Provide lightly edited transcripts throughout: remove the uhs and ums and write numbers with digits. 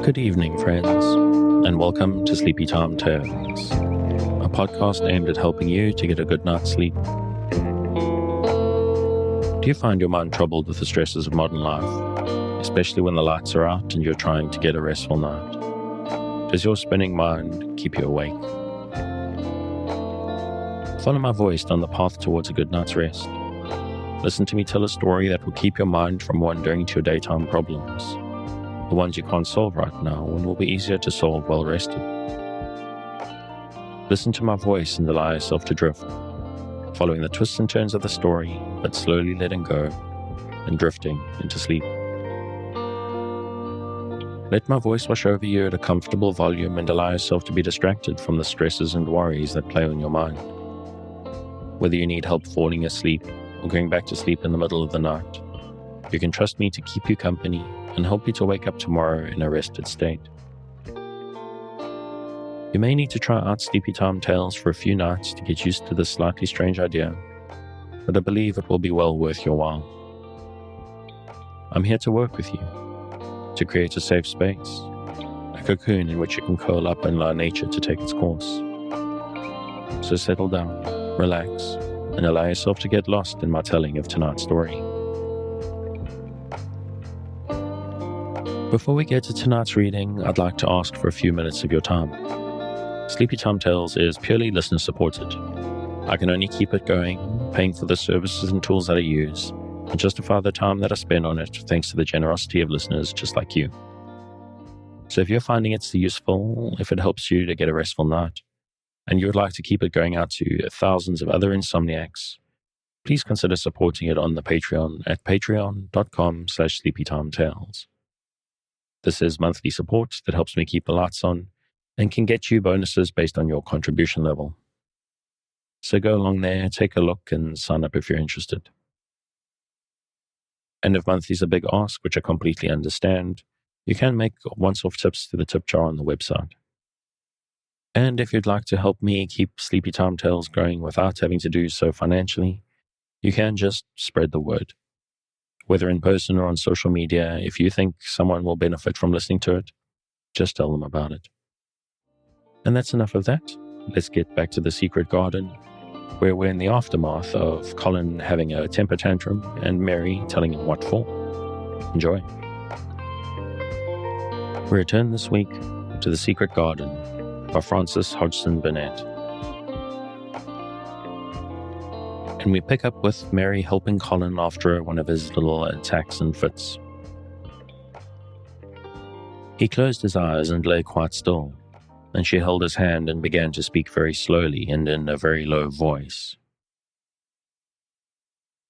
Good evening, friends, and welcome to Sleepy Time Tales, a podcast aimed at helping you to get a good night's sleep. Do you find your mind troubled with the stresses of modern life, especially when the lights are out and you're trying to get a restful night? Does your spinning mind keep you awake? Follow my voice down the path towards a good night's rest. Listen to me tell a story that will keep your mind from wandering to your daytime problems, the ones you can't solve right now and will be easier to solve well rested. Listen to my voice and allow yourself to drift, following the twists and turns of the story, but slowly letting go and drifting into sleep. Let my voice wash over you at a comfortable volume and allow yourself to be distracted from the stresses and worries that play on your mind. Whether you need help falling asleep or going back to sleep in the middle of the night, you can trust me to keep you company and help you to wake up tomorrow in a rested state. You may need to try out Sleepy Time Tales for a few nights to get used to this slightly strange idea, but I believe it will be well worth your while. I'm here to work with you, to create a safe space, a cocoon in which you can curl up and allow nature to take its course. So settle down, relax, and allow yourself to get lost in my telling of tonight's story. Before we get to tonight's reading, I'd like to ask for a few minutes of your time. Sleepy Time Tales is purely listener supported. I can only keep it going, paying for the services and tools that I use, and justify the time that I spend on it thanks to the generosity of listeners just like you. So if you're finding it useful, if it helps you to get a restful night, and you would like to keep it going out to thousands of other insomniacs, please consider supporting it on the Patreon at patreon.com/sleepytimetales. This is monthly support that helps me keep the lights on and can get you bonuses based on your contribution level. So go along there, take a look, and sign up if you're interested. And if monthly is a big ask, which I completely understand, you can make once-off tips to the tip jar on the website. And if you'd like to help me keep Sleepy Time Tales going without having to do so financially, you can just spread the word. Whether in person or on social media, if you think someone will benefit from listening to it, just tell them about it. And that's enough of that. Let's get back to the secret garden, where we're in the aftermath of Colin having a temper tantrum and Mary telling him what for. Enjoy. We return this week to The Secret Garden by Hodgson Burnett. And we pick up with Mary helping Colin after one of his little attacks and fits. He closed his eyes and lay quite still, and she held his hand and began to speak very slowly and in a very low voice.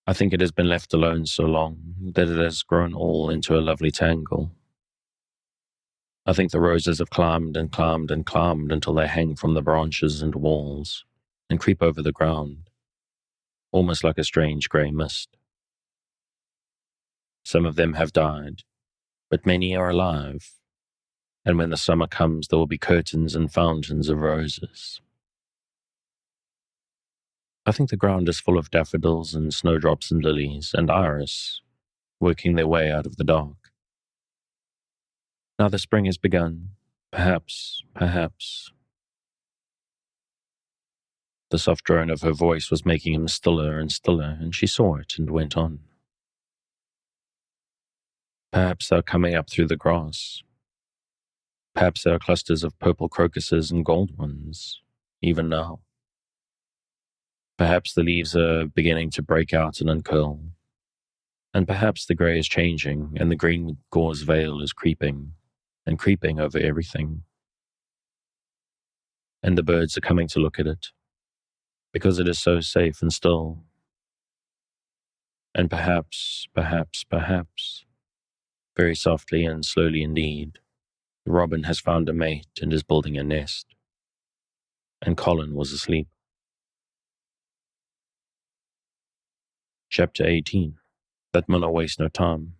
I think it has been left alone so long that it has grown all into a lovely tangle. I think the roses have climbed and climbed and climbed until they hang from the branches and walls and creep over the ground, almost like a strange grey mist. Some of them have died, but many are alive, and when the summer comes there will be curtains and fountains of roses. I think the ground is full of daffodils and snowdrops and lilies and iris, working their way out of the dark. Now the spring has begun, perhaps. The soft drone of her voice was making him stiller and stiller, and she saw it and went on. Perhaps they're coming up through the grass. Perhaps there are clusters of purple crocuses and gold ones, even now. Perhaps the leaves are beginning to break out and uncurl, and perhaps the grey is changing and the green gauze veil is creeping and creeping over everything. And the birds are coming to look at it, because it is so safe and still. And perhaps, very softly and slowly indeed, the robin has found a mate and is building a nest. And Colin was asleep. Chapter 18. That Manor waste no time.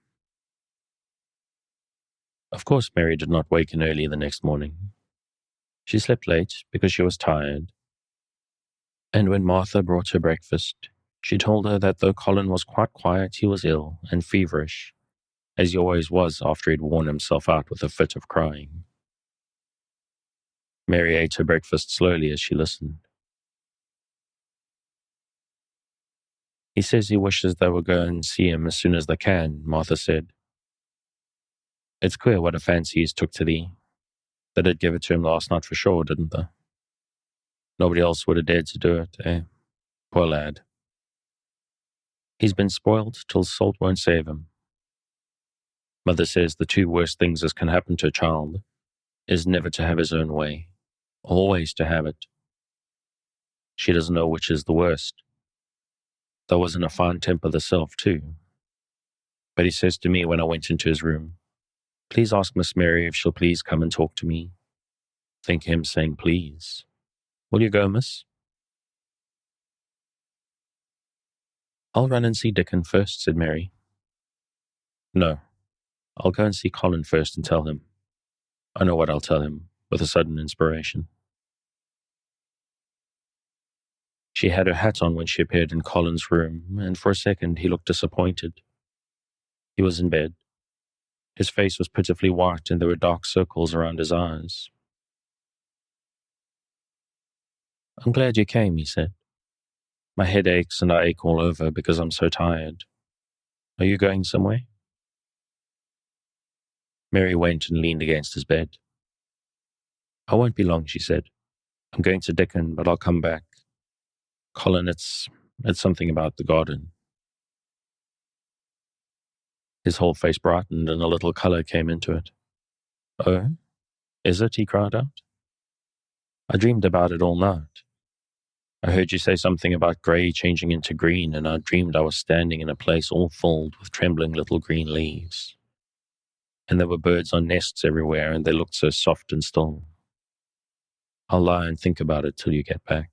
Of course, Mary did not waken early the next morning. She slept late because she was tired. And when Martha brought her breakfast, she told her that though Colin was quite quiet, he was ill and feverish, as he always was after he'd worn himself out with a fit of crying. Mary ate her breakfast slowly as she listened. He says he wishes they would go and see him as soon as they can, Martha said. It's queer what a fancy he's took to thee. They did give it to him last night for sure, didn't they? Nobody else would have dared to do it, eh? Poor lad. He's been spoiled till salt won't save him. Mother says the two worst things that can happen to a child is never to have his own way, always to have it. She doesn't know which is the worst. There was in a fine temper herself, too. But he says to me when I went into his room, please ask Miss Mary if she'll please come and talk to me. Think him saying please. Will you go, miss? I'll run and see Dickon first, said Mary. No, I'll go and see Colin first and tell him. I know what I'll tell him, with a sudden inspiration. She had her hat on when she appeared in Colin's room, and for a second he looked disappointed. He was in bed. His face was pitifully white, and there were dark circles around his eyes. I'm glad you came, he said. My head aches and I ache all over because I'm so tired. Are you going somewhere? Mary went and leaned against his bed. I won't be long, she said. I'm going to Dickon, but I'll come back. Colin, it's something about the garden. His whole face brightened and a little colour came into it. Oh, is it? He cried out. I dreamed about it all night. I heard you say something about grey changing into green, and I dreamed I was standing in a place all filled with trembling little green leaves. And there were birds on nests everywhere, and they looked so soft and still. I'll lie and think about it till you get back.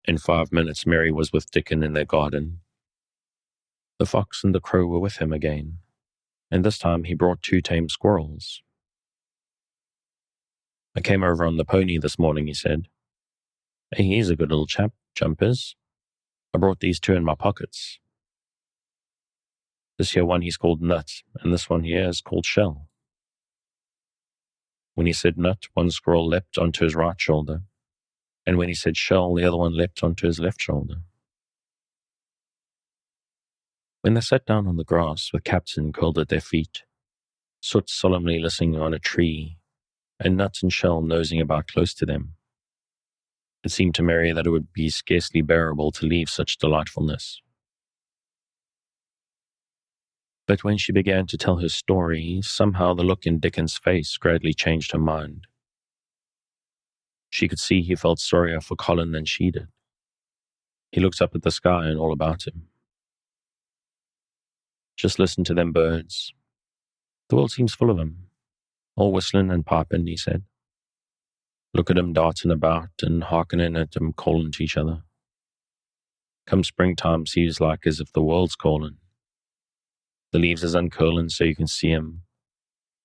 In 5 minutes, Mary was with Dickon in their garden. The fox and the crow were with him again, and this time he brought 2 tame squirrels. I came over on the pony this morning, he said. Hey, he's a good little chap, Jump is. I brought these 2 in my pockets. This here one he's called Nut, and this one here is called Shell. When he said Nut, one squirrel leapt onto his right shoulder, and when he said Shell, the other one leapt onto his left shoulder. When they sat down on the grass with Captain curled at their feet, Soot solemnly listening on a tree, and Nut and Shell nosing about close to them, it seemed to Mary that it would be scarcely bearable to leave such delightfulness. But when she began to tell her story, somehow the look in Dickon's face gradually changed her mind. She could see he felt sorrier for Colin than she did. He looked up at the sky and all about him. Just listen to them birds. The world seems full of them, all whistling and piping, he said. Look at 'em darting about and hearkening at 'em calling to each other. Come springtime seems like as if the world's calling. The leaves is uncurling so you can see 'em,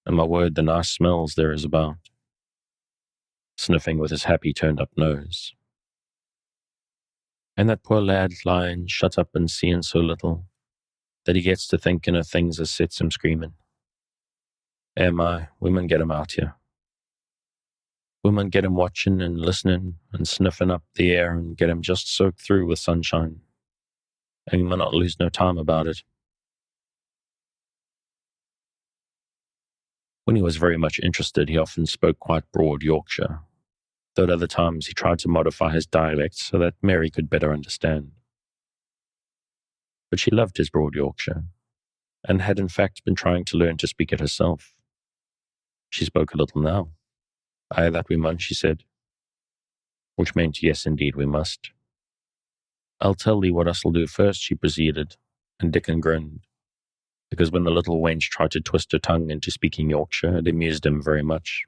and my word, the nice smells there is about. Sniffing with his happy turned-up nose. And that poor lad lying shut up and seeing so little, that he gets to thinking of things as sets him screaming. My, women get him out here. Women get him watching and listening and sniffing up the air and get him just soaked through with sunshine. And he may not lose no time about it. When he was very much interested, he often spoke quite broad Yorkshire, though at other times he tried to modify his dialect so that Mary could better understand. But she loved his broad Yorkshire, and had in fact been trying to learn to speak it herself. She spoke a little now. Aye, that we mun, she said. Which meant yes, indeed, we must. I'll tell thee what us'll do first, she proceeded, and Dickon grinned, because when the little wench tried to twist her tongue into speaking Yorkshire, it amused him very much.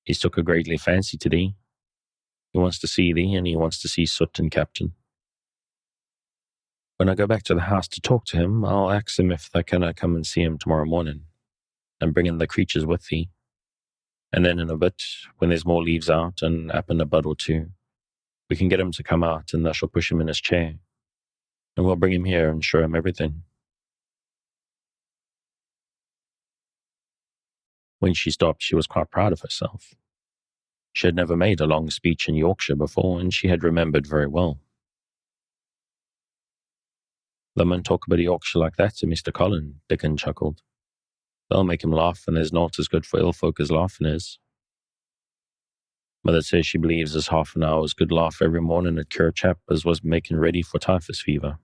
He's took a greatly fancy to thee. He wants to see thee, and he wants to see Soot and Captain. When I go back to the house to talk to him, I'll ask him if they canna come and see him tomorrow morning, and bring in the creatures with thee. And then in a bit, when there's more leaves out and happen a bud or 2, We can get him to come out and I shall push him in his chair. And we'll bring him here and show him everything. When she stopped, she was quite proud of herself. She had never made a long speech in Yorkshire before, and she had remembered very well. "The men talk about Yorkshire like that to Mr. Colin," Dickon chuckled. "They'll make him laugh, and there's naught as good for ill folk as laughing is. Mother says she believes there's half an hour's good laugh every morning at cure a chap as was making ready for typhus fever."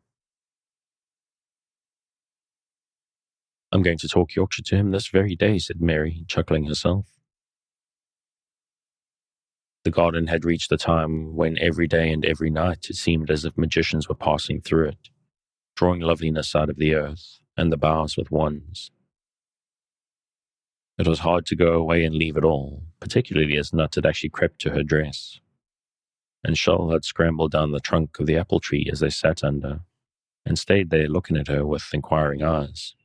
"I'm going to talk Yorkshire to him this very day," said Mary, chuckling herself. The garden had reached the time when every day and every night it seemed as if magicians were passing through it, drawing loveliness out of the earth and the boughs with wands. It was hard to go away and leave it all, particularly as Nut had actually crept to her dress, and Shull had scrambled down the trunk of the apple tree as they sat under, and stayed there looking at her with inquiring eyes.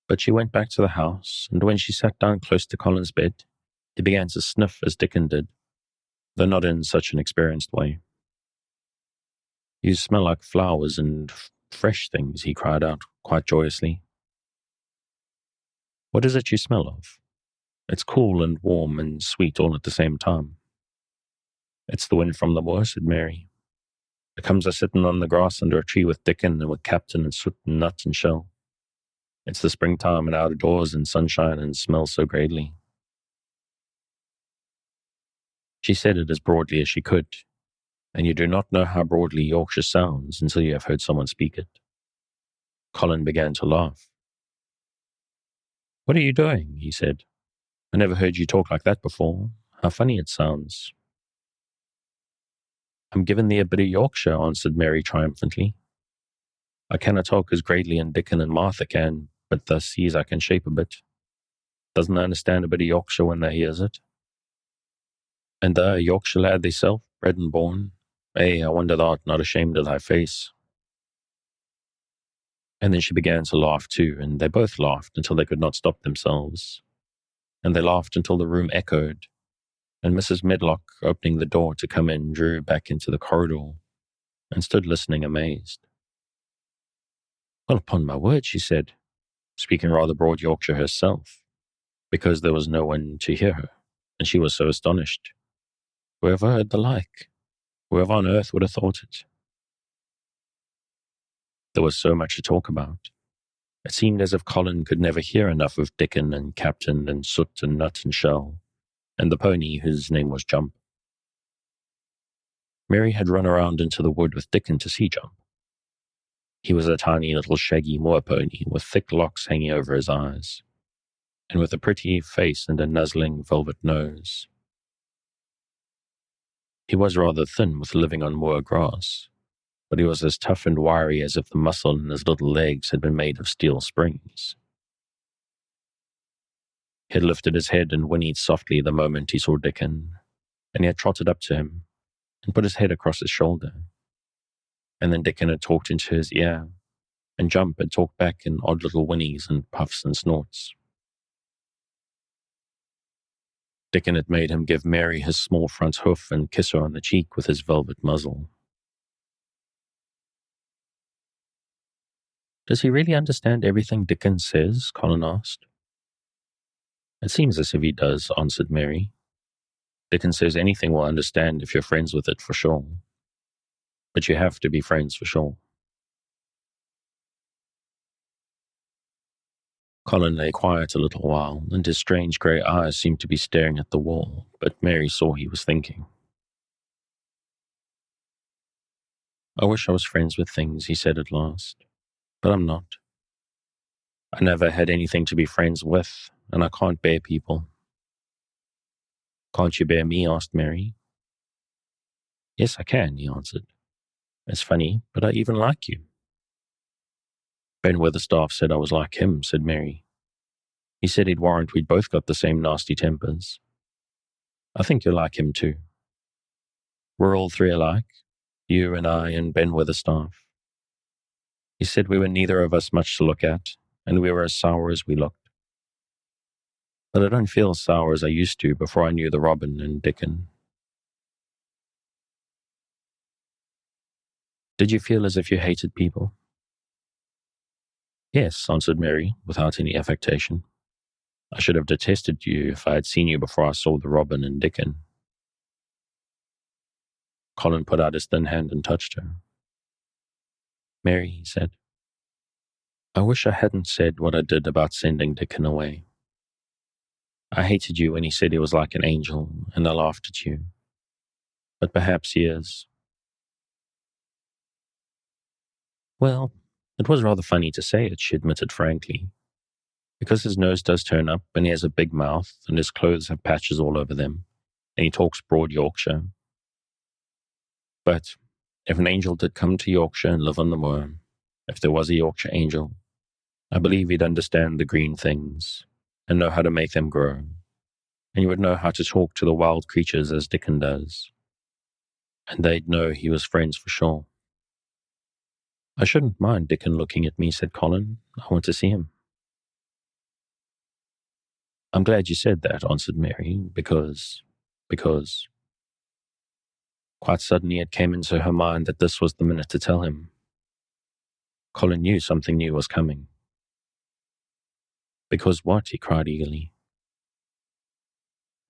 But she went back to the house, and when she sat down close to Colin's bed, he began to sniff as Dickon did, though not in such an experienced way. "You smell like flowers and fresh things," he cried out quite joyously. "What is it you smell of? It's cool and warm and sweet all at the same time." "It's the wind from the moor," said Mary. "It comes a sitting on the grass under a tree with Dickon and with Captain and Soot and Nut and Shell. It's the springtime and out of doors and sunshine and smells so greatly." She said it as broadly as she could, and you do not know how broadly Yorkshire sounds until you have heard someone speak it. Colin began to laugh. "What are you doing?" he said. "I never heard you talk like that before. How funny it sounds." "I'm giving thee a bit of Yorkshire," answered Mary triumphantly. "I cannot talk as greatly and Dickon and Martha can, but thus sees I can shape a bit. Doesn't they understand a bit of Yorkshire when they hears it? And thou a Yorkshire lad thyself, bred and born? I wonder thou art not ashamed of thy face." And then she began to laugh too, and they both laughed until they could not stop themselves. And they laughed until the room echoed, and Mrs. Medlock, opening the door to come in, drew back into the corridor and stood listening amazed. "Well, upon my word," she said, speaking rather broad Yorkshire herself, because there was no one to hear her, and she was so astonished. "Whoever heard the like? Whoever on earth would have thought it?" There was so much to talk about. It seemed as if Colin could never hear enough of Dickon and Captain and Soot and Nut and Shell, and the pony whose name was Jump. Mary had run around into the wood with Dickon to see Jump. He was a tiny little shaggy moor pony with thick locks hanging over his eyes, and with a pretty face and a nuzzling velvet nose. He was rather thin with living on moor grass, but he was as tough and wiry as if the muscle in his little legs had been made of steel springs. He had lifted his head and whinnied softly the moment he saw Dickon, and he had trotted up to him and put his head across his shoulder. And then Dickon had talked into his ear, and Jump had talked back in odd little whinnies and puffs and snorts. Dickon had made him give Mary his small front hoof and kiss her on the cheek with his velvet muzzle. "Does he really understand everything Dickon says?" Colin asked. "It seems as if he does," answered Mary. "Dickon says anything will understand if you're friends with it for sure. But you have to be friends for sure." Colin lay quiet a little while, and his strange grey eyes seemed to be staring at the wall, but Mary saw he was thinking. "I wish I was friends with things," he said at last, "but I'm not. I never had anything to be friends with, and I can't bear people." "Can't you bear me?" asked Mary. "Yes, I can," he answered. "It's funny, but I even like you." "Ben Weatherstaff said I was like him," said Mary. "He said he'd warrant we'd both got the same nasty tempers. I think you're like him too. We're all three alike, you and I and Ben Weatherstaff. He said we were neither of us much to look at, and we were as sour as we looked. But I don't feel as sour as I used to before I knew the Robin and Dickon." Did you feel as if you hated people? Yes, answered Mary, without any affectation. I should have detested you if I had seen you before I saw the Robin and Dickon. Colin put out his thin hand and touched her. Mary, he said, I wish I hadn't said what I did about sending Dickon away. I hated you when he said he was like an angel, and I laughed at you. But perhaps he is. Well, it was rather funny to say it, she admitted frankly, because his nose does turn up, and he has a big mouth, and his clothes have patches all over them, and he talks broad Yorkshire. But if an angel did come to Yorkshire and live on the moor, if there was a Yorkshire angel, I believe he'd understand the green things and know how to make them grow, and he would know how to talk to the wild creatures as Dickon does, and they'd know he was friends for sure. I shouldn't mind Dickon looking at me, said Colin. I want to see him. I'm glad you said that, answered Mary, because... Quite suddenly it came into her mind that this was the minute to tell him. Colin knew something new was coming. Because what? He cried eagerly.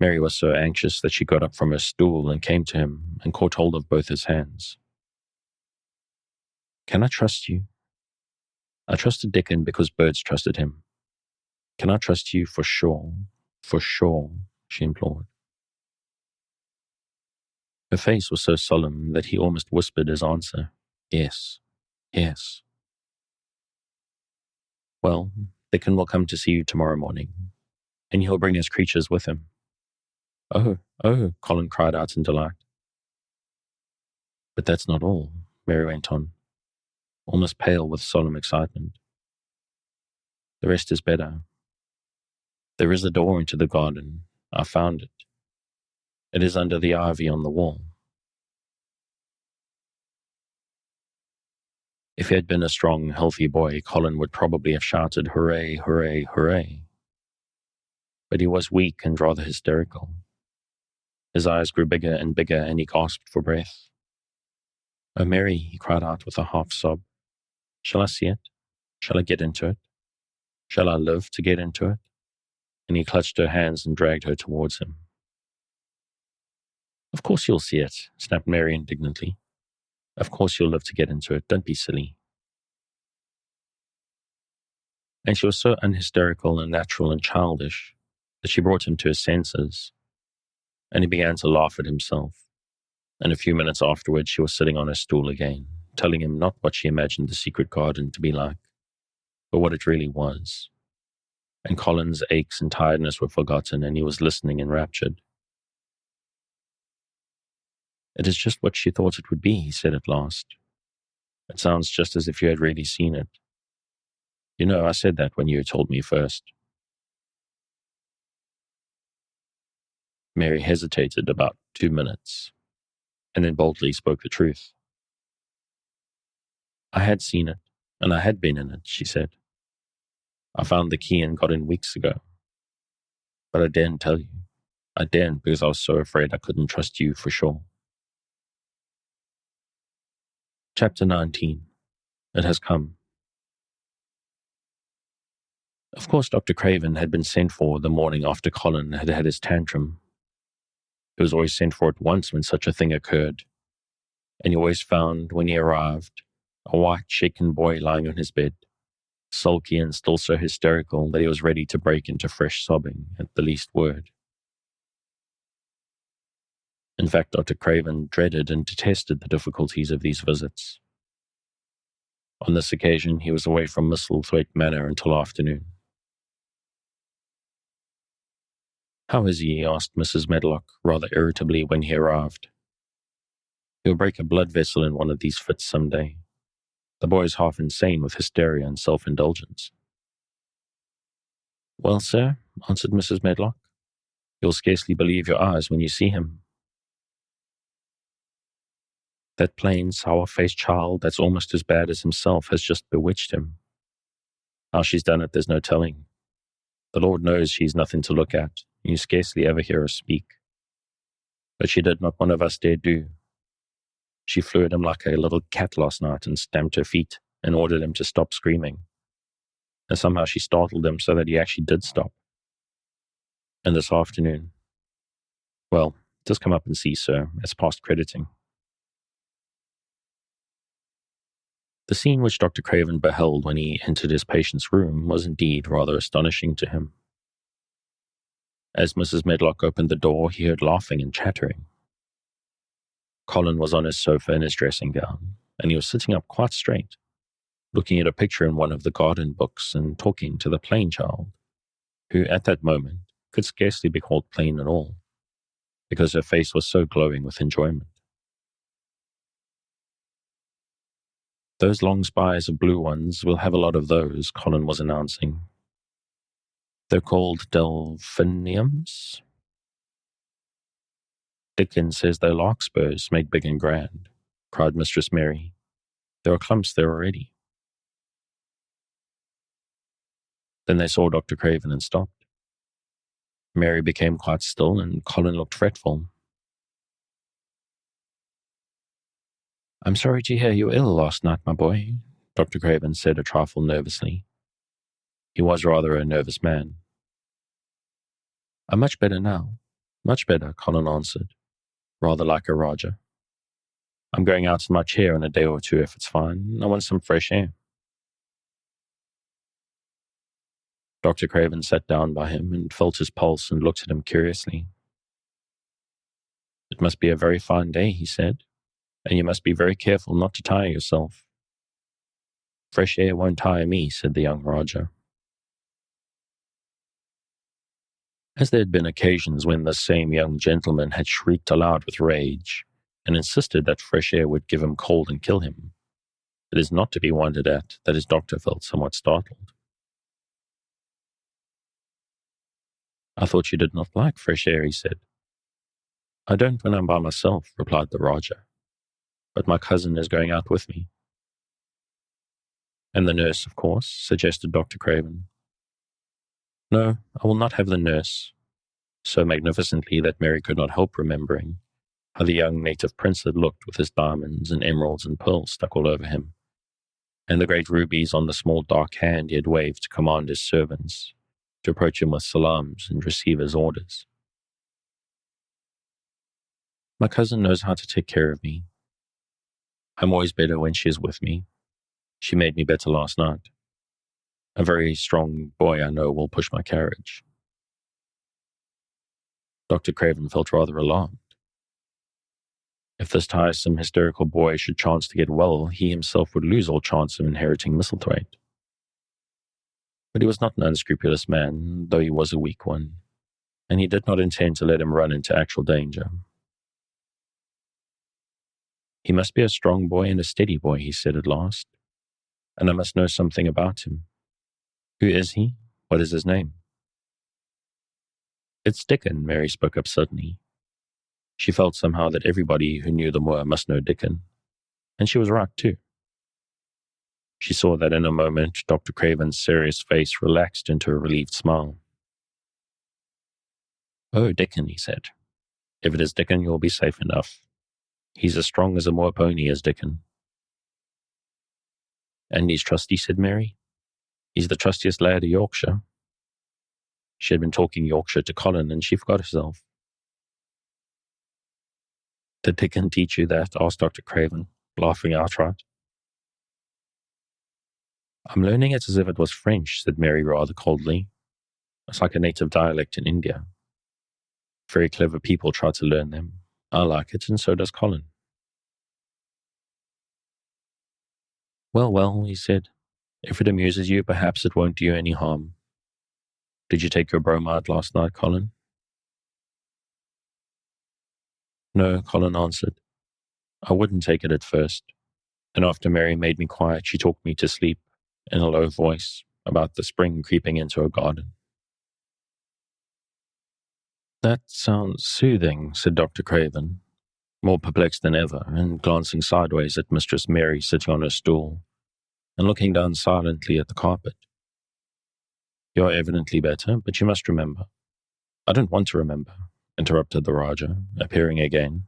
Mary was so anxious that she got up from her stool and came to him and caught hold of both his hands. Can I trust you? I trusted Dickon because birds trusted him. Can I trust you for sure? For sure, she implored. Her face was so solemn that he almost whispered his answer. Yes, yes. Well, Dickon will come to see you tomorrow morning, and he'll bring his creatures with him. Oh, Colin cried out in delight. But that's not all, Mary went on, almost pale with solemn excitement. The rest is better. There is a door into the garden. I found it. It is under the ivy on the wall. If he had been a strong, healthy boy, Colin would probably have shouted, hooray, hooray, hooray. But he was weak and rather hysterical. His eyes grew bigger and bigger, and he gasped for breath. Oh, Mary, he cried out with a half-sob. Shall I see it? Shall I get into it? Shall I live to get into it? And he clutched her hands and dragged her towards him. Of course you'll see it, snapped Mary indignantly. Of course you'll live to get into it. Don't be silly. And she was so unhysterical and natural and childish that she brought him to his senses, and he began to laugh at himself. And a few minutes afterwards she was sitting on her stool again, telling him not what she imagined the secret garden to be like, but what it really was. And Colin's aches and tiredness were forgotten, and he was listening enraptured. It is just what she thought it would be, he said at last. It sounds just as if you had really seen it. You know, I said that when you told me first. Mary hesitated about 2 minutes, and then boldly spoke the truth. I had seen it, and I had been in it, she said. I found the key and got in weeks ago. But I daren't tell you. I daren't because I was so afraid I couldn't trust you for sure. Chapter 19. It has come. Of course, Dr. Craven had been sent for the morning after Colin had had his tantrum. He was always sent for at once when such a thing occurred, and he always found, when he arrived, a white, shaken boy lying on his bed, sulky and still so hysterical that he was ready to break into fresh sobbing at the least word. In fact, Dr. Craven dreaded and detested the difficulties of these visits. On this occasion, he was away from Misselthwaite Manor until afternoon. How is he? Asked Mrs. Medlock, rather irritably, when he arrived. He'll break a blood vessel in one of these fits some day. The boy is half insane with hysteria and self-indulgence. Well, sir, answered Mrs. Medlock, you'll scarcely believe your eyes when you see him. That plain, sour-faced child that's almost as bad as himself has just bewitched him. How she's done it, there's no telling. The Lord knows she's nothing to look at, and you scarcely ever hear her speak. But she did not one of us dare do. She flew at him like a little cat last night and stamped her feet and ordered him to stop screaming. And somehow she startled him so that he actually did stop. And this afternoon, well, just come up and see, sir. It's past crediting. The scene which Dr. Craven beheld when he entered his patient's room was indeed rather astonishing to him. As Mrs. Medlock opened the door, he heard laughing and chattering. Colin was on his sofa in his dressing gown, and he was sitting up quite straight, looking at a picture in one of the garden books and talking to the plain child, who at that moment could scarcely be called plain at all, because her face was so glowing with enjoyment. Those long spires of blue ones, we'll have a lot of those, Colin was announcing. They're called delphiniums. Dickon says they're larkspurs made big and grand, cried Mistress Mary. There are clumps there already. Then they saw Dr. Craven and stopped. Mary became quite still, and Colin looked fretful. I'm sorry to hear you were ill last night, my boy, Dr. Craven said a trifle nervously. He was rather a nervous man. I'm much better now. Much better, Colin answered, rather like a Roger. I'm going out in my chair in a day or two if it's fine. I want some fresh air. Dr. Craven sat down by him and felt his pulse and looked at him curiously. It must be a very fine day, he said, and you must be very careful not to tire yourself. Fresh air won't tire me, said the young Roger. As there had been occasions when the same young gentleman had shrieked aloud with rage and insisted that fresh air would give him cold and kill him, it is not to be wondered at that his doctor felt somewhat startled. I thought you did not like fresh air, he said. I don't when I'm by myself, replied the Roger, but my cousin is going out with me. And the nurse, of course, suggested Dr. Craven. No, I will not have the nurse, so magnificently that Mary could not help remembering how the young native prince had looked with his diamonds and emeralds and pearls stuck all over him, and the great rubies on the small dark hand he had waved to command his servants to approach him with salams and receive his orders. My cousin knows how to take care of me. I'm always better when she is with me. She made me better last night. A very strong boy I know will push my carriage. Dr. Craven felt rather alarmed. If this tiresome, hysterical boy should chance to get well, he himself would lose all chance of inheriting Misselthwaite. But he was not an unscrupulous man, though he was a weak one, and he did not intend to let him run into actual danger. He must be a strong boy and a steady boy, he said at last, and I must know something about him. Who is he? What is his name? It's Dickon, Mary spoke up suddenly. She felt somehow that everybody who knew the Moya must know Dickon, and she was right too. She saw that in a moment Dr. Craven's serious face relaxed into a relieved smile. Oh, Dickon, he said. If it is Dickon, you'll be safe enough. He's as strong as a Moor pony as Dickon. And he's trusty, said Mary. He's the trustiest lad of Yorkshire. She had been talking Yorkshire to Colin, and she forgot herself. Did Dickon teach you that? Asked Dr. Craven, laughing outright. I'm learning it as if it was French, said Mary rather coldly. It's like a native dialect in India. Very clever people try to learn them. I like it, and so does Colin. Well, well, he said. If it amuses you, perhaps it won't do you any harm. Did you take your bromide last night, Colin? No, Colin answered. I wouldn't take it at first. And after Mary made me quiet, she talked me to sleep, in a low voice, about the spring creeping into her garden. That sounds soothing, said Dr. Craven, more perplexed than ever, and glancing sideways at Mistress Mary sitting on her stool, and looking down silently at the carpet. You're evidently better, but you must remember. I don't want to remember, interrupted the Raja, appearing again.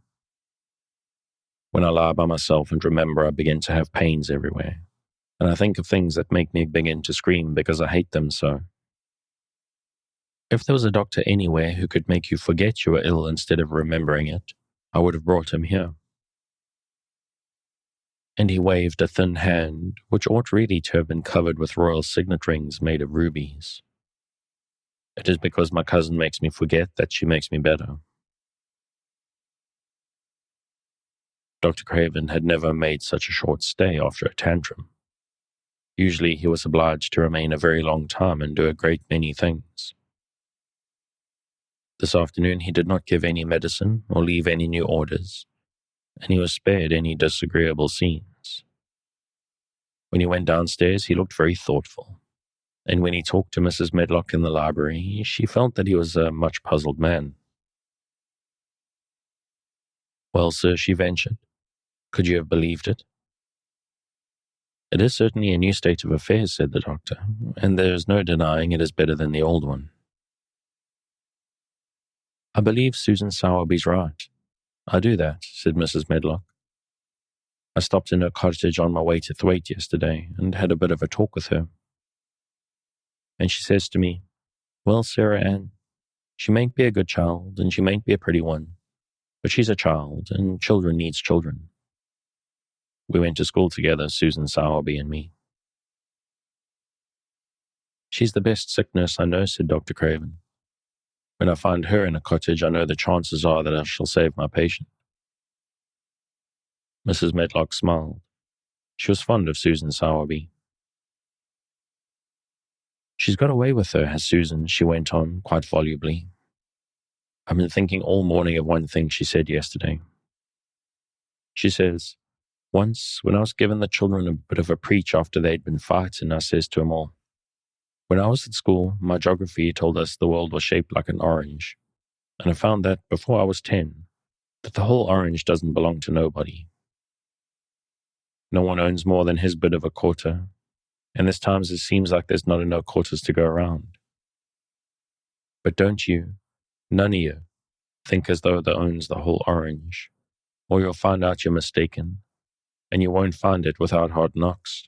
When I lie by myself and remember, I begin to have pains everywhere, and I think of things that make me begin to scream because I hate them so. If there was a doctor anywhere who could make you forget you were ill instead of remembering it, I would have brought him here. And he waved a thin hand, which ought really to have been covered with royal signet rings made of rubies. It is because my cousin makes me forget that she makes me better. Dr. Craven had never made such a short stay after a tantrum. Usually he was obliged to remain a very long time and do a great many things. This afternoon he did not give any medicine or leave any new orders, and he was spared any disagreeable scenes. When he went downstairs, he looked very thoughtful, and when he talked to Mrs. Medlock in the library, she felt that he was a much puzzled man. "Well, sir," she ventured, "could you have believed it?" "It is certainly a new state of affairs," said the doctor, "and there is no denying it is better than the old one." "I believe Susan Sowerby's right. I do that," said Mrs. Medlock. "I stopped in her cottage on my way to Thwaite yesterday and had a bit of a talk with her. And she says to me, 'Well, Sarah Ann, she mayn't be a good child and she mayn't be a pretty one, but she's a child and children needs children.' We went to school together, Susan Sowerby and me." "She's the best sick nurse I know," said Dr. Craven. "When I find her in a cottage, I know the chances are that I shall save my patient." Mrs. Medlock smiled. She was fond of Susan Sowerby. "She's got away with her, has Susan," she went on, quite volubly. "I've been thinking all morning of one thing she said yesterday. She says, 'Once, when I was giving the children a bit of a preach after they'd been fighting, I says to 'em all, when I was at school, my geography told us the world was shaped like an orange, and I found that, before I was 10, that the whole orange doesn't belong to nobody. No one owns more than his bit of a quarter, and there's times it seems like there's not enough quarters to go around. But don't you, none of you, think as though they owns the whole orange, or you'll find out you're mistaken, and you won't find it without hard knocks.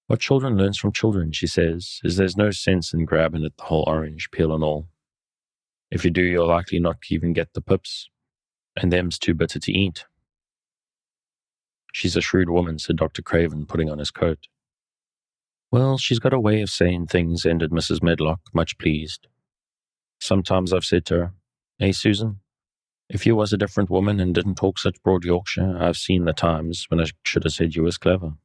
What children learns from children,' she says, 'is there's no sense in grabbing at the whole orange, peel and all. If you do, you'll likely not even get the pips, and them's too bitter to eat.'" "She's a shrewd woman," said Dr. Craven, putting on his coat. "Well, she's got a way of saying things," ended Mrs. Medlock, much pleased. "Sometimes I've said to her, 'Hey, Susan, if you was a different woman and didn't talk such broad Yorkshire, I've seen the times when I should have said you was clever.'"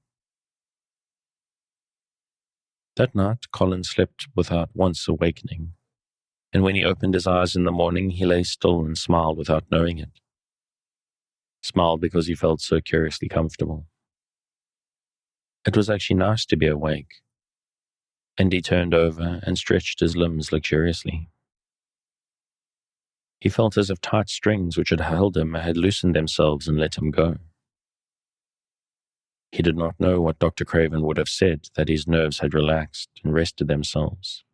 That night, Colin slept without once awakening, and when he opened his eyes in the morning, he lay still and smiled without knowing it. Smiled because he felt so curiously comfortable. It was actually nice to be awake, and he turned over and stretched his limbs luxuriously. He felt as if tight strings which had held him had loosened themselves and let him go. He did not know what Dr. Craven would have said that his nerves had relaxed and rested themselves.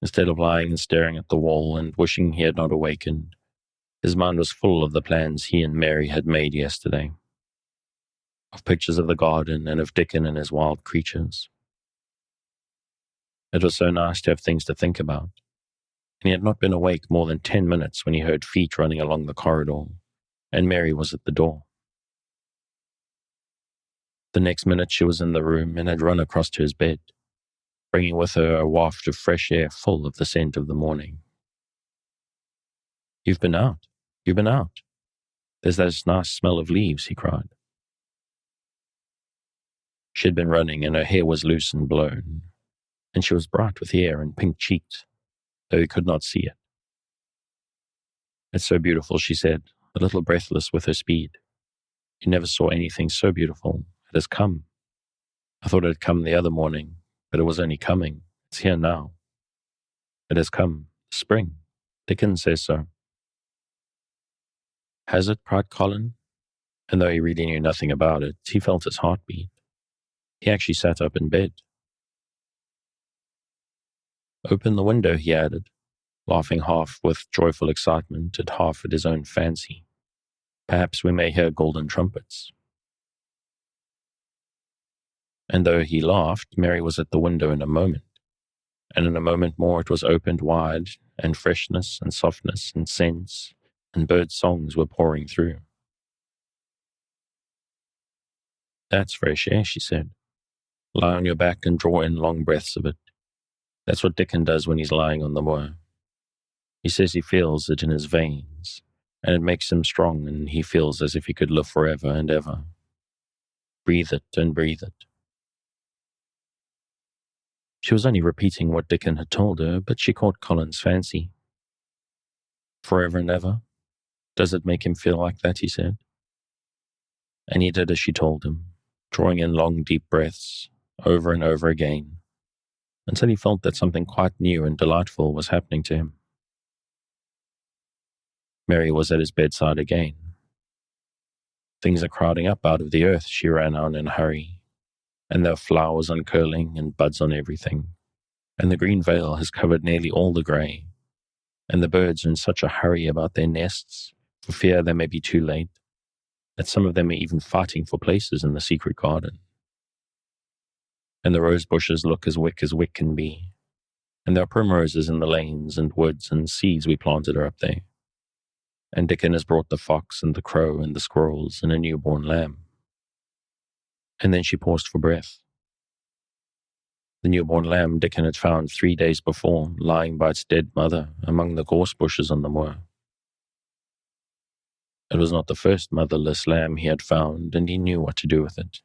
Instead of lying and staring at the wall and wishing he had not awakened, his mind was full of the plans he and Mary had made yesterday, of pictures of the garden and of Dickon and his wild creatures. It was so nice to have things to think about, and he had not been awake more than 10 minutes when he heard feet running along the corridor, and Mary was at the door. The next minute she was in the room and had run across to his bed, bringing with her a waft of fresh air full of the scent of the morning. You've been out. There's that nice smell of leaves," he cried. She had been running, and her hair was loose and blown, and she was bright with hair and pink-cheeked, though he could not see it. "It's so beautiful," she said, a little breathless with her speed. "You never saw anything so beautiful. It has come. I thought it had come the other morning, but it was only coming. It's here now. It has come. Spring. Dickon says so." "Has it?" cried Colin, and though he really knew nothing about it, he felt its heartbeat. He actually sat up in bed. "Open the window," he added, laughing half with joyful excitement and half at his own fancy. Perhaps we may hear golden trumpets. And though he laughed, Mary was at the window in a moment, and in a moment more it was opened wide, and freshness and softness and scents and bird songs were pouring through. "That's fresh air," she said. "Lie on your back and draw in long breaths of it. That's what Dickon does when he's lying on the moor. He says he feels it in his veins, and it makes him strong, and he feels as if he could live forever and ever. Breathe it and breathe it." She was only repeating what Dickon had told her, but she caught Colin's fancy. "Forever and ever? Does it make him feel like that?" he said. And he did as she told him, drawing in long, deep breaths, over and over again, until he felt that something quite new and delightful was happening to him. Mary was at his bedside again. "Things are crowding up out of the earth," she ran on in a hurry, "and there are flowers uncurling and buds on everything, and the green veil has covered nearly all the grey, and the birds are in such a hurry about their nests, for fear they may be too late, that some of them are even fighting for places in the secret garden. And the rose bushes look as wick can be, and there are primroses in the lanes and woods, and seeds we planted are up there. And Dickon has brought the fox and the crow and the squirrels and a newborn lamb." And then she paused for breath. The newborn lamb Dickon had found 3 days before, lying by its dead mother among the gorse bushes on the moor. It was not the first motherless lamb he had found, and he knew what to do with it.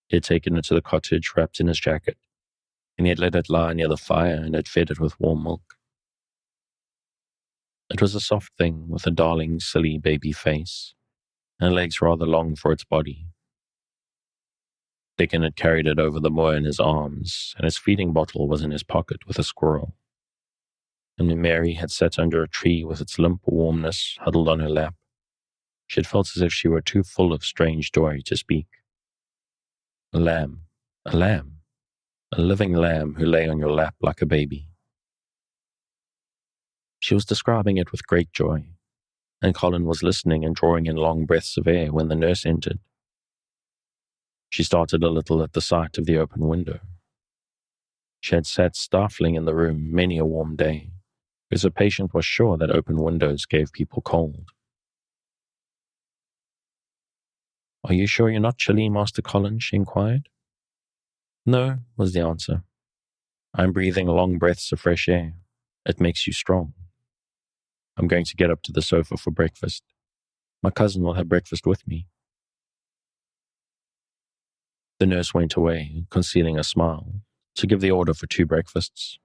He had taken it to the cottage wrapped in his jacket, and he had let it lie near the fire and had fed it with warm milk. It was a soft thing with a darling, silly baby face, and legs rather long for its body. Dickon had carried it over the moor in his arms, and his feeding bottle was in his pocket with a squirrel. And Mary had sat under a tree with its limp warmness huddled on her lap. She had felt as if she were too full of strange joy to speak. A lamb, a living lamb who lay on your lap like a baby. She was describing it with great joy, and Colin was listening and drawing in long breaths of air when the nurse entered. She started a little at the sight of the open window. She had sat stifling in the room many a warm day, because a patient was sure that open windows gave people cold. "Are you sure you're not chilly, Master Colin?" she inquired. "No," was the answer. "I'm breathing long breaths of fresh air. It makes you strong. I'm going to get up to the sofa for breakfast. My cousin will have breakfast with me." The nurse went away, concealing a smile, to give the order for 2 breakfasts.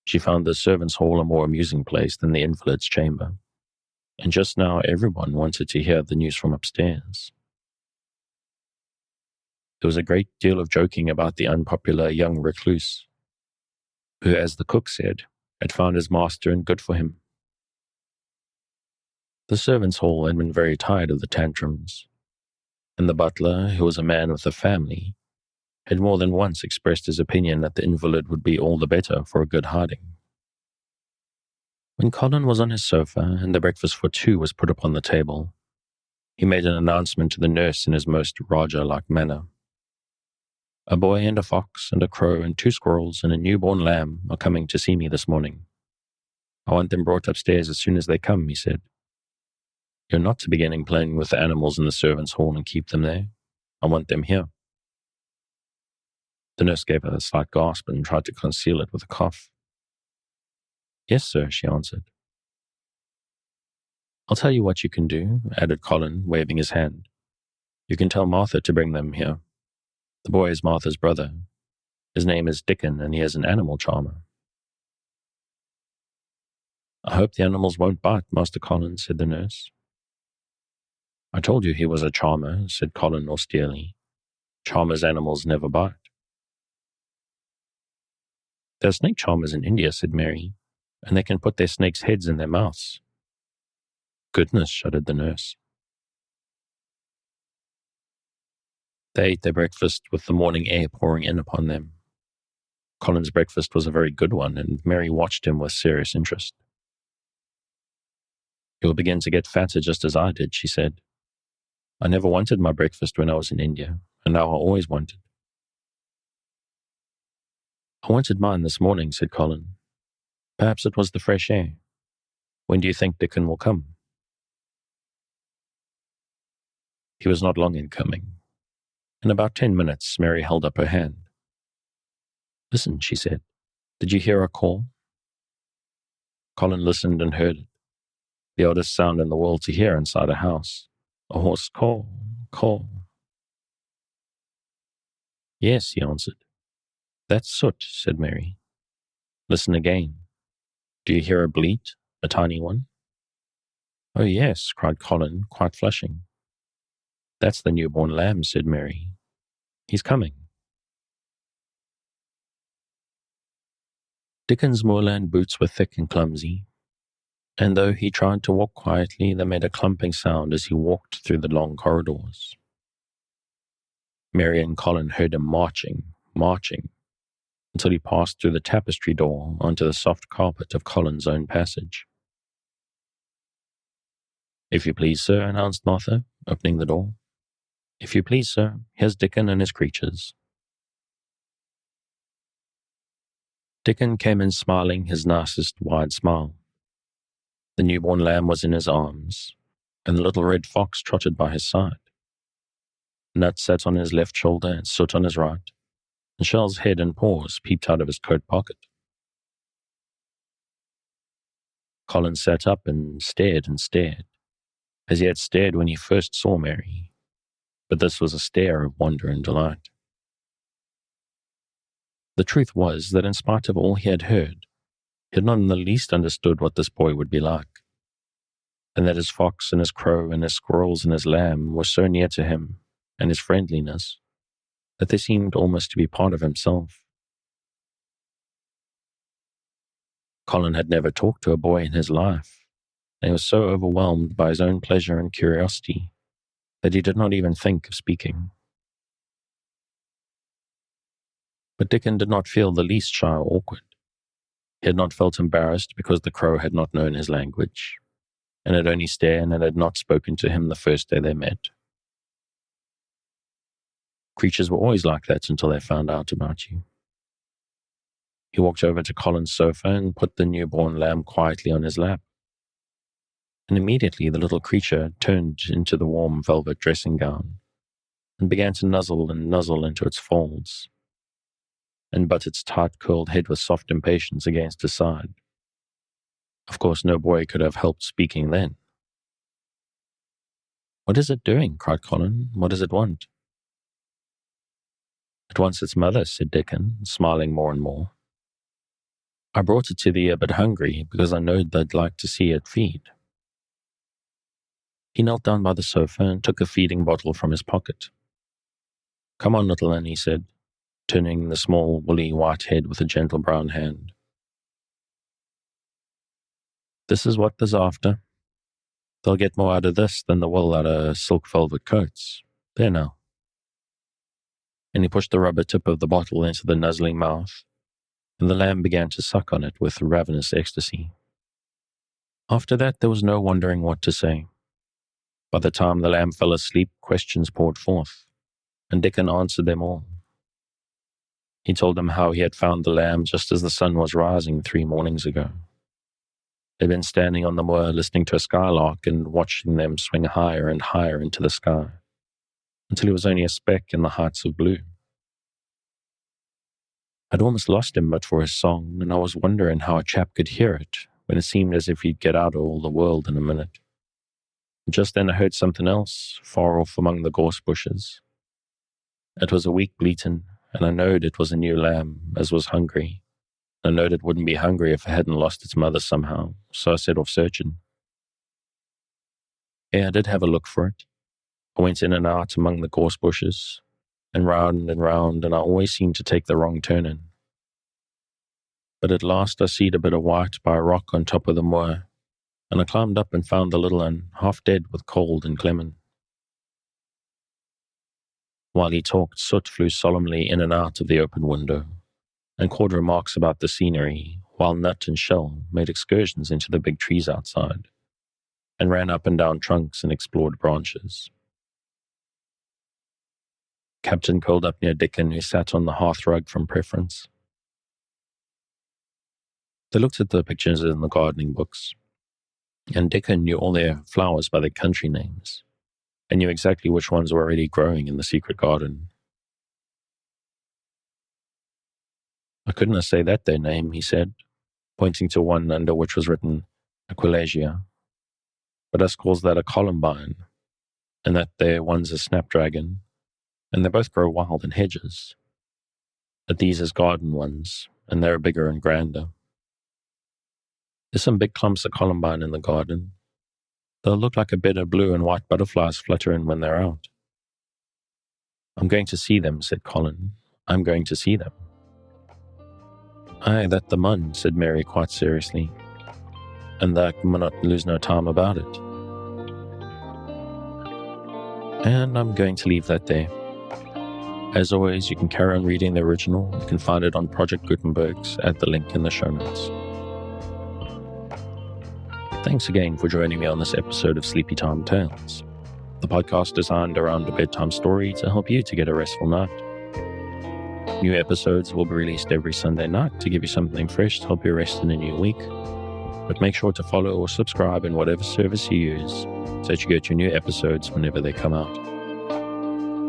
She found the servants' hall a more amusing place than the invalid's chamber, and just now everyone wanted to hear the news from upstairs. There was a great deal of joking about the unpopular young recluse, who, as the cook said, had found his master and good for him. The servants' hall had been very tired of the tantrums, and the butler, who was a man with a family, had more than once expressed his opinion that the invalid would be all the better for a good hiding. When Colin was on his sofa and the breakfast for 2 was put upon the table, he made an announcement to the nurse in his most Roger-like manner. "A boy and a fox and a crow and 2 squirrels and a newborn lamb are coming to see me this morning. I want them brought upstairs as soon as they come," he said. "You're not to begin playing with the animals in the servants' hall and keep them there. I want them here." The nurse gave a slight gasp and tried to conceal it with a cough. "Yes, sir," she answered. "I'll tell you what you can do," added Colin, waving his hand. "You can tell Martha to bring them here. The boy is Martha's brother. His name is Dickon, and he is an animal charmer." "I hope the animals won't bite, Master Colin," said the nurse. "I told you he was a charmer," said Colin austerely. "Charmers' animals never bite." "There are snake charmers in India," said Mary, "and they can put their snakes' heads in their mouths." "Goodness," shuddered the nurse. They ate their breakfast with the morning air pouring in upon them. Colin's breakfast was a very good one, and Mary watched him with serious interest. "You'll begin to get fatter just as I did," she said. "I never wanted my breakfast when I was in India, and now I always want it." "I wanted mine this morning," said Colin. "Perhaps it was the fresh air. When do you think Dickon will come?" He was not long in coming. In about 10 minutes, Mary held up her hand. "Listen," she said. "Did you hear a call?" Colin listened and heard it. The oddest sound in the world to hear inside a house. A hoarse call, call. "Yes," he answered. "That's Soot," said Mary. "Listen again. Do you hear a bleat, a tiny one?" "Oh, yes," cried Colin, quite flushing. "That's the newborn lamb," said Mary. "He's coming." Dickon's moorland boots were thick and clumsy, and though he tried to walk quietly, they made a clumping sound as he walked through the long corridors. Mary and Colin heard him marching, until he passed through the tapestry door onto the soft carpet of Colin's own passage. "If you please, sir," announced Martha, opening the door. "If you please, sir, here's Dickon and his creatures." Dickon came in smiling his nicest wide smile. The newborn lamb was in his arms, and the little red fox trotted by his side. Nut sat on his left shoulder and Soot on his right, and Shell's head and paws peeped out of his coat pocket. Colin sat up and stared, as he had stared when he first saw Mary, but this was a stare of wonder and delight. The truth was that in spite of all he had heard, he had not in the least understood what this boy would be like, and that his fox and his crow and his squirrels and his lamb were so near to him, and his friendliness, that they seemed almost to be part of himself. Colin had never talked to a boy in his life, and he was so overwhelmed by his own pleasure and curiosity that he did not even think of speaking. But Dickon did not feel the least shy or awkward. He had not felt embarrassed because the crow had not known his language, and had only stared and had not spoken to him the first day they met. Creatures were always like that until they found out about you. He walked over to Colin's sofa and put the newborn lamb quietly on his lap. And immediately the little creature turned into the warm velvet dressing gown and began to nuzzle and nuzzle into its folds, and butt its tight curled head with soft impatience against his side. Of course, no boy could have helped speaking then. "What is it doing?" cried Colin. "What does it want?" "It wants its mother," said Dickon, smiling more and more. "I brought it to thee a bit hungry because I knowed they'd like to see it feed." He knelt down by the sofa and took a feeding bottle from his pocket. "Come on, little one," he said, turning the small, woolly white head with a gentle brown hand. "This is what there's after. They'll get more out of this than the wool out of silk velvet coats. There now." And he pushed the rubber tip of the bottle into the nuzzling mouth, and the lamb began to suck on it with ravenous ecstasy. After that, there was no wondering what to say. By the time the lamb fell asleep, questions poured forth, and Dickon answered them all. He told them how he had found the lamb just as the sun was rising 3 mornings ago. They'd been standing on the moor listening to a skylark and watching them swing higher and higher into the sky, until he was only a speck in the heights of blue. I'd almost lost him but for his song, and I was wondering how a chap could hear it when it seemed as if he'd get out of all the world in a minute. Just then I heard something else, far off among the gorse bushes. It was a weak bleating, and I knowed it was a new lamb, as was hungry. I knowed it wouldn't be hungry if it hadn't lost its mother somehow, so I set off searching. I did have a look for it. I went in and out among the gorse bushes, and round, and I always seemed to take the wrong turning. But at last I seed a bit of white by a rock on top of the moor, and I climbed up and found the little one, half dead with cold and clemming. While he talked, Soot flew solemnly in and out of the open window, and caught remarks about the scenery, while Nut and Shell made excursions into the big trees outside and ran up and down trunks and explored branches. Captain curled up near Dickon, who sat on the hearthrug from preference. They looked at the pictures in the gardening books, and Dickon knew all their flowers by their country names, and knew exactly which ones were already growing in the secret garden. "I couldn't say that their name," he said, pointing to one under which was written Aquilegia. "But us calls that a columbine, and that there one's a snapdragon, and they both grow wild in hedges. But these is garden ones, and they're bigger and grander. There's some big clumps of columbine in the garden. They'll look like a bed of blue and white butterflies fluttering when they're out." "I'm going to see them," said Colin. "I'm going to see them." "Aye, that the mun," said Mary quite seriously. "And that mun not lose no time about it." And I'm going to leave that there. As always, you can carry on reading the original. You can find it on Project Gutenberg's at the link in the show notes. Thanks again for joining me on this episode of Sleepy Time Tales, the podcast designed around a bedtime story to help you to get a restful night. New episodes will be released every Sunday night to give you something fresh to help you rest in a new week. But make sure to follow or subscribe in whatever service you use so that you get your new episodes whenever they come out.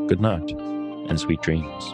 Good night and sweet dreams.